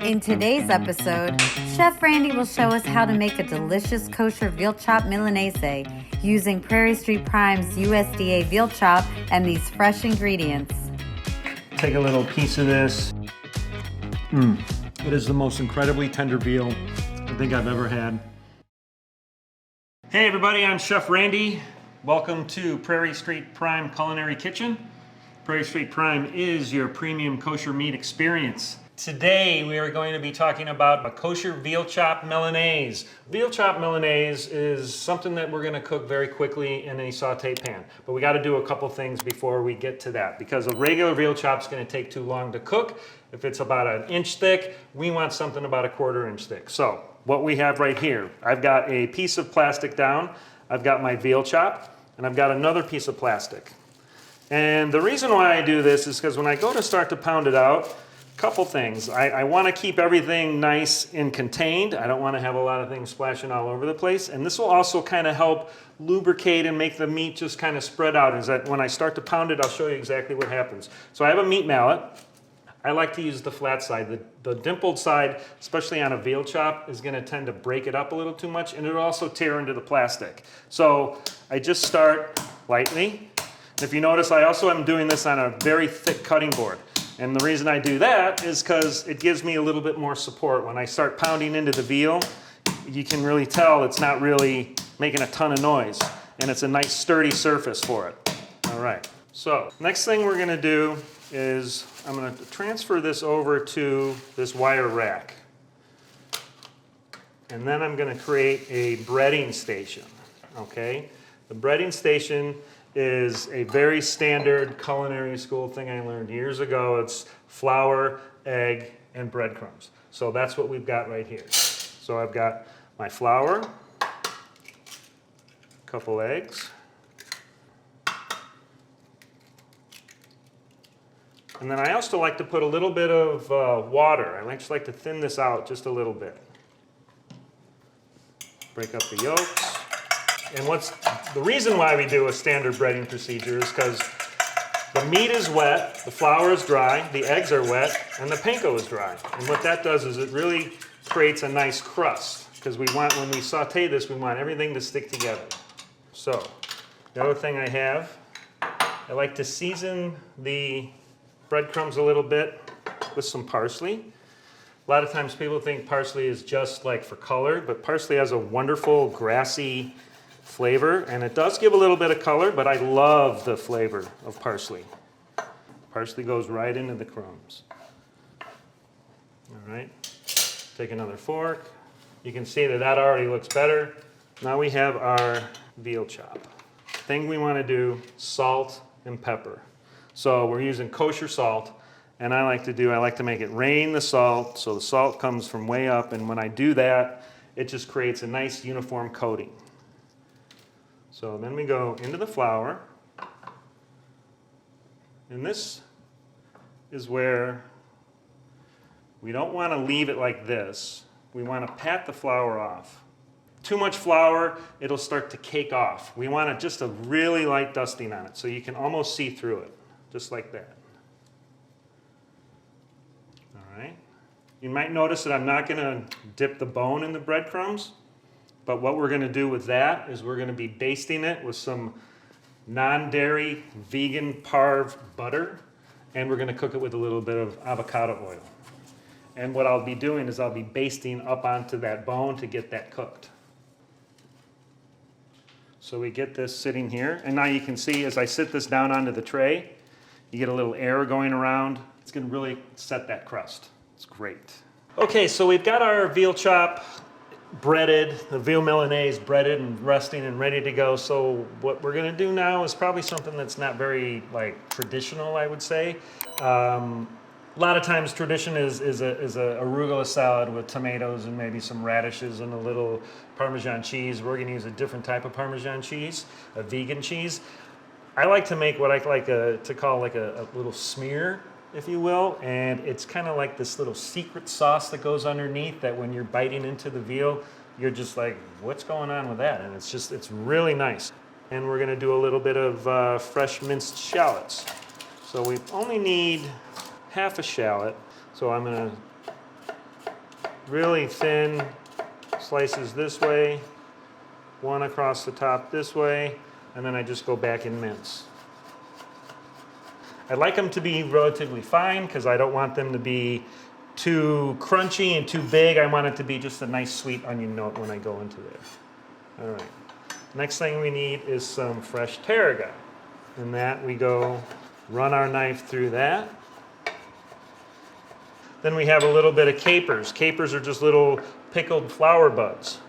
In today's episode, Chef Randy will show us how to make a delicious kosher veal chop Milanese using Prairie Street Prime's USDA veal chop and these fresh ingredients. Take a little piece of this. It is the most incredibly tender veal I think I've ever had. Hey everybody, I'm Chef Randy. Welcome to Prairie Street Prime Culinary Kitchen. Prairie Street Prime is your premium kosher meat experience. Today we are going to be talking about a kosher veal chop Milanese. Veal chop Milanese is something that we're going to cook very quickly in a saute pan. But we got to do a couple things before we get to that, because a regular veal chop is going to take too long to cook. If it's about an inch thick, we want something about a 1/4 inch thick. So what we have right here, I've got a piece of plastic down, I've got my veal chop, and I've got another piece of plastic. And the reason why I do this is because when I go to start to pound it out, couple things. I want to keep everything nice and contained. I don't want to have a lot of things splashing all over the place. And this will also kind of help lubricate and make the meat just kind of spread out. Is that when I start to pound it, I'll show you exactly what happens. So I have a meat mallet. I like to use the flat side. The dimpled side, especially on a veal chop, is going to tend to break it up a little too much, and it'll also tear into the plastic. So I just start lightly. If you notice, I also am doing this on a very thick cutting board. And the reason I do that is because it gives me a little bit more support. When I start pounding into the veal, you can really tell it's not really making a ton of noise. And it's a nice sturdy surface for it. All right, so next thing we're gonna do is I'm gonna transfer this over to this wire rack. And then I'm gonna create a breading station, okay? The breading station is a very standard culinary school thing I learned years ago. It's flour, egg, and breadcrumbs. So that's what we've got right here. So I've got my flour, a couple eggs, and then I also like to put a little bit of water. I just like to thin this out just a little bit. Break up the yolks. And the reason why we do a standard breading procedure is because the meat is wet, the flour is dry, the eggs are wet, and the panko is dry. And what that does is it really creates a nice crust, because when we saute this, we want everything to stick together. So, the other thing I have, I like to season the breadcrumbs a little bit with some parsley. A lot of times people think parsley is just like for color, but parsley has a wonderful grassy flavor, and it does give a little bit of color, but I love the flavor of parsley. Parsley goes right into the crumbs. All right, take another fork. You can see that already looks better. Now we have our veal chop. Thing we want to do, salt and pepper. So we're using kosher salt, and I like to make it rain the salt, so the salt comes from way up, and when I do that, it just creates a nice uniform coating. So then we go into the flour, and this is where we don't want to leave it like this. We want to pat the flour off. Too much flour, it'll start to cake off. We want just a really light dusting on it, so you can almost see through it, just like that. All right. You might notice that I'm not going to dip the bone in the breadcrumbs. But what we're going to do with that is we're going to be basting it with some non-dairy vegan parve butter, and we're going to cook it with a little bit of avocado oil. And what I'll be doing is I'll be basting up onto that bone to get that cooked. So we get this sitting here, and now you can see as I sit this down onto the tray, you get a little air going around. It's going to really set that crust. It's great. Okay, so we've got our veal chop breaded, the veal Milanese breaded and resting and ready to go. So what we're going to do now is probably something that's not very traditional, I would say. A lot of times tradition is a arugula salad with tomatoes and maybe some radishes and a little Parmesan cheese. We're going to use a different type of Parmesan cheese, a vegan cheese. I like to make what I like to call a little Schmear, if you will, and it's kind of like this little secret sauce that goes underneath that when you're biting into the veal, you're just like, what's going on with that? And it's really nice. And we're gonna do a little bit of fresh minced shallots. So we only need half a shallot, so I'm gonna really thin slices this way, one across the top this way, and then I just go back and mince. I like them to be relatively fine because I don't want them to be too crunchy and too big. I want it to be just a nice sweet onion note when I go into there. All right. Next thing we need is some fresh tarragon. And that we go run our knife through that. Then we have a little bit of capers. Capers are just little pickled flower buds.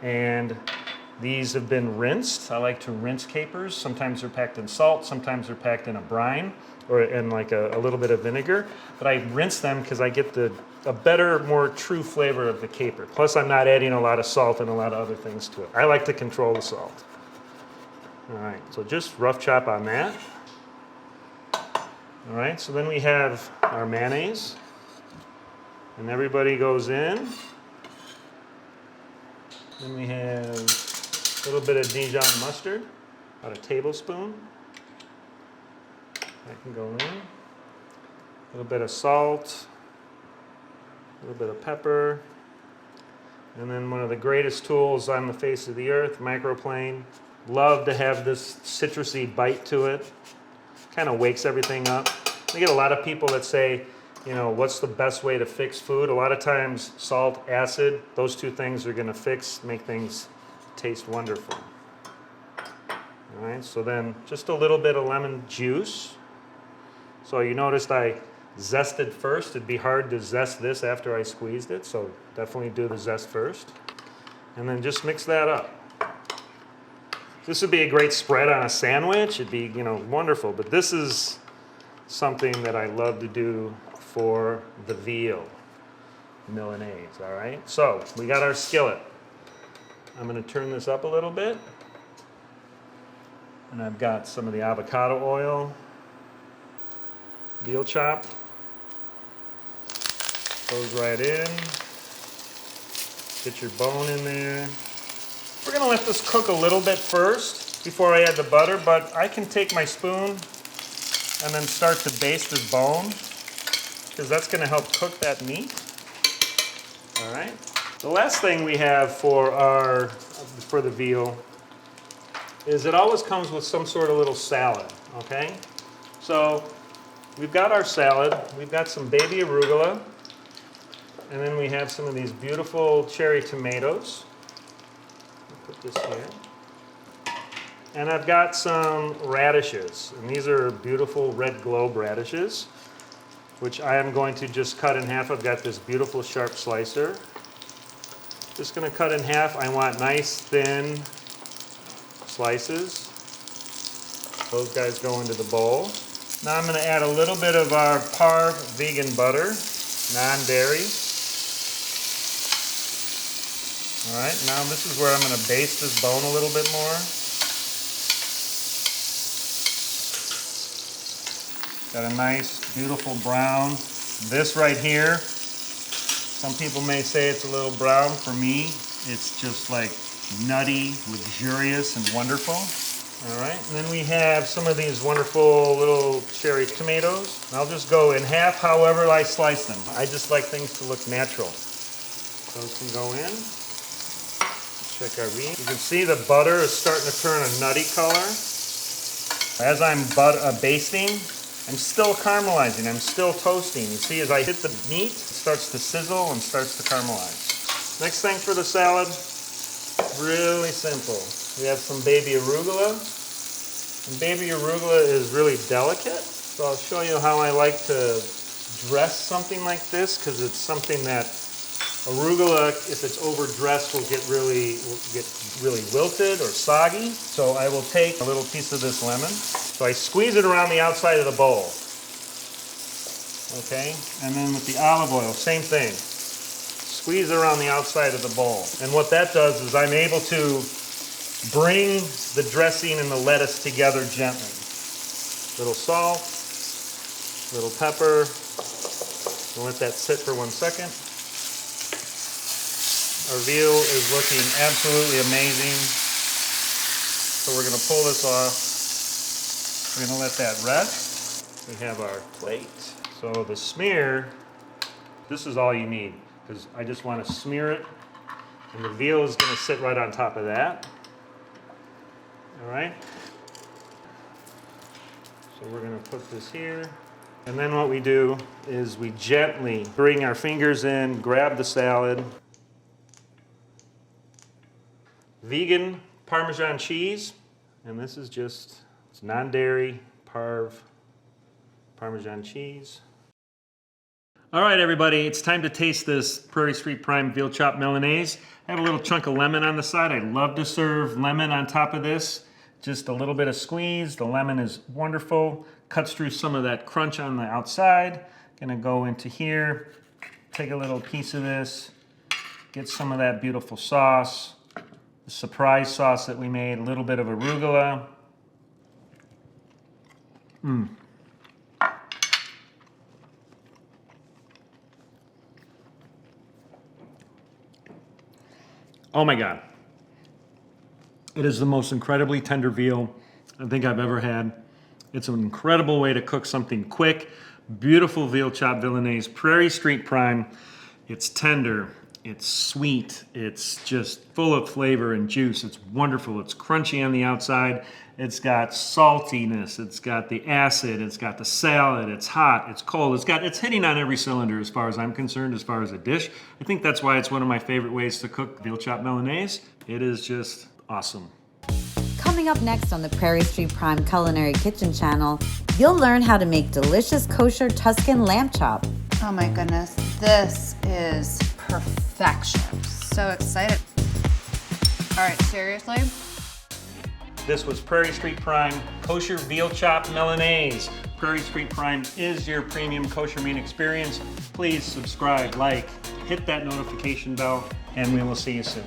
And these have been rinsed. I like to rinse capers. Sometimes they're packed in salt, sometimes they're packed in a brine or in like a little bit of vinegar. But I rinse them because I get a better, more true flavor of the caper. Plus I'm not adding a lot of salt and a lot of other things to it. I like to control the salt. All right, so just rough chop on that. All right, so then we have our mayonnaise. And everybody goes in. Then we have a little bit of Dijon mustard, about a tablespoon. That can go in. A little bit of salt, a little bit of pepper, and then one of the greatest tools on the face of the earth, microplane. Love to have this citrusy bite to it. Kind of wakes everything up. I get a lot of people that say, you know, what's the best way to fix food? A lot of times salt, acid, those two things are going to make things taste wonderful. All right, so then just a little bit of lemon juice. So you noticed I zested first. It'd be hard to zest this after I squeezed it, so definitely do the zest first. And then just mix that up. This would be a great spread on a sandwich. It'd be, you know, wonderful. But this is something that I love to do for the veal Milanese, all right? So we got our skillet. I'm gonna turn this up a little bit. And I've got some of the avocado oil, veal chop. Goes right in. Get your bone in there. We're gonna let this cook a little bit first before I add the butter, but I can take my spoon and then start to baste this bone because that's gonna help cook that meat. All right. The last thing we have for the veal is it always comes with some sort of little salad, okay? So we've got our salad, we've got some baby arugula, and then we have some of these beautiful cherry tomatoes. Put this here. And I've got some radishes, and these are beautiful red globe radishes, which I am going to just cut in half. I've got this beautiful sharp slicer. Just gonna cut in half. I want nice thin slices. Those guys go into the bowl. Now I'm gonna add a little bit of our Parve vegan butter, non-dairy. All right, now this is where I'm gonna baste this bone a little bit more. Got a nice, beautiful brown. This right here, some people may say it's a little brown. For me, it's just like nutty, luxurious, and wonderful. All right, and then we have some of these wonderful little cherry tomatoes. And I'll just go in half however I slice them. I just like things to look natural. Those can go in. Check our meat. You can see the butter is starting to turn a nutty color. As I'm basting, I'm still caramelizing, I'm still toasting. You see, as I hit the meat, it starts to sizzle and starts to caramelize. Next thing for the salad, really simple. We have some baby arugula. And baby arugula is really delicate. So I'll show you how I like to dress something like this, because it's something that arugula, if it's overdressed, will get really wilted or soggy. So I will take a little piece of this lemon. So I squeeze it around the outside of the bowl. Okay, and then with the olive oil, same thing. Squeeze it around the outside of the bowl. And what that does is I'm able to bring the dressing and the lettuce together gently. Little salt, little pepper. We'll let that sit for 1 second. Our veal is looking absolutely amazing. So we're gonna pull this off. We're gonna let that rest. We have our plate. So the Schmear, this is all you need. because I just want to smear it. And the veal is going to sit right on top of that. All right. So we're going to put this here. And then what we do is we gently bring our fingers in, grab the salad. Vegan Parmesan cheese. And this is just, it's non-dairy, Parmesan cheese. All right, everybody, it's time to taste this Prairie Street Prime Veal Chop Milanese. I have a little chunk of lemon on the side. I love to serve lemon on top of this. Just a little bit of squeeze. The lemon is wonderful. Cuts through some of that crunch on the outside. Gonna go into here, take a little piece of this, get some of that beautiful sauce, the surprise sauce that we made, a little bit of arugula. Oh my God. It is the most incredibly tender veal I think I've ever had. It's an incredible way to cook something quick. Beautiful veal chop Milanese, Prairie Street Prime. It's tender, it's sweet, it's just full of flavor and juice. It's wonderful, it's crunchy on the outside. It's got saltiness, it's got the acid, it's got the salad, it's hot, it's cold. It's hitting on every cylinder as far as I'm concerned, as far as a dish. I think that's why it's one of my favorite ways to cook veal chop Milanese. It is just awesome. Coming up next on the Prairie Street Prime Culinary Kitchen channel, you'll learn how to make delicious kosher Tuscan lamb chop. Oh my goodness, this is perfection. So excited. All right, seriously? This was Prairie Street Prime Kosher Veal Chop Milanese. Prairie Street Prime is your premium kosher meat experience. Please subscribe, like, hit that notification bell, and we will see you soon.